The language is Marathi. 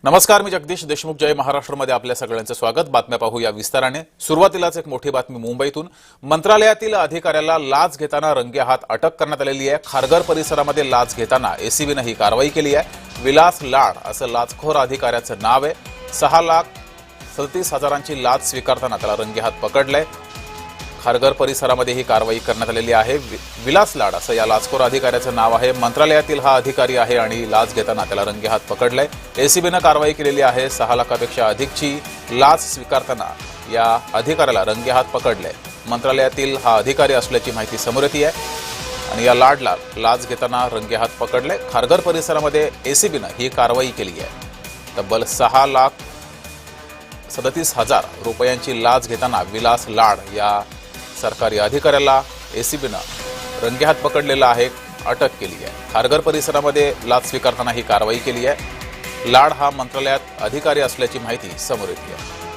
नमस्कार, मी जगदीश देशमुख. जय महाराष्ट्रमध्ये आपल्या सगळ्यांचं स्वागत. बातम्या पाहूया विस्ताराने. सुरुवातीलाच एक मोठी बातमी मुंबईतून. मंत्रालयातील अधिकाऱ्याला लाच घेताना रंगेहात अटक करण्यात आलेली आहे. खारघर परिसरामध्ये लाच घेताना एसीबीने ही कारवाई केली आहे. विलास लाड असं लाचखोर अधिकाऱ्याचं नाव आहे. 6,37,000ची लाच स्वीकारताना त्याला रंगेहात पकडलंय. खारघर परिसरामध्ये ही कारवाई करण्यात आलेली आहे. विलास लाड असं या लाचखोर अधिकाऱ्याचं नाव आहे. मंत्रालयातील हा अधिकारी आहे आणि लाच घेताना त्याला रंगेहात पकडलंय. एसीबीने कारवाई केलेली आहे. 6 लाखापेक्षा अधिकची लाच स्वीकारताना या अधिकाऱ्याला रंगेहात पकडलंय. मंत्रालयातील हा अधिकारी असल्याची माहिती समोर येते आहे आणि या लाडला लाच घेताना रंगेहात पकडलंय. खारघर परिसरामध्ये एसीबीने ही कारवाई केली आहे. तब्बल 6,37,000 रुपयांची लाच घेताना विलास लाड या सरकारी अधिकाऱ्याला एसीबीनं रंगेहात पकडलेला आहे, अटक केली आहे. खारघर परिसरामध्ये लाच स्वीकारताना ही कारवाई केली आहे. लाड हा मंत्रालयात अधिकारी असल्याची माहिती समोर येते आहे.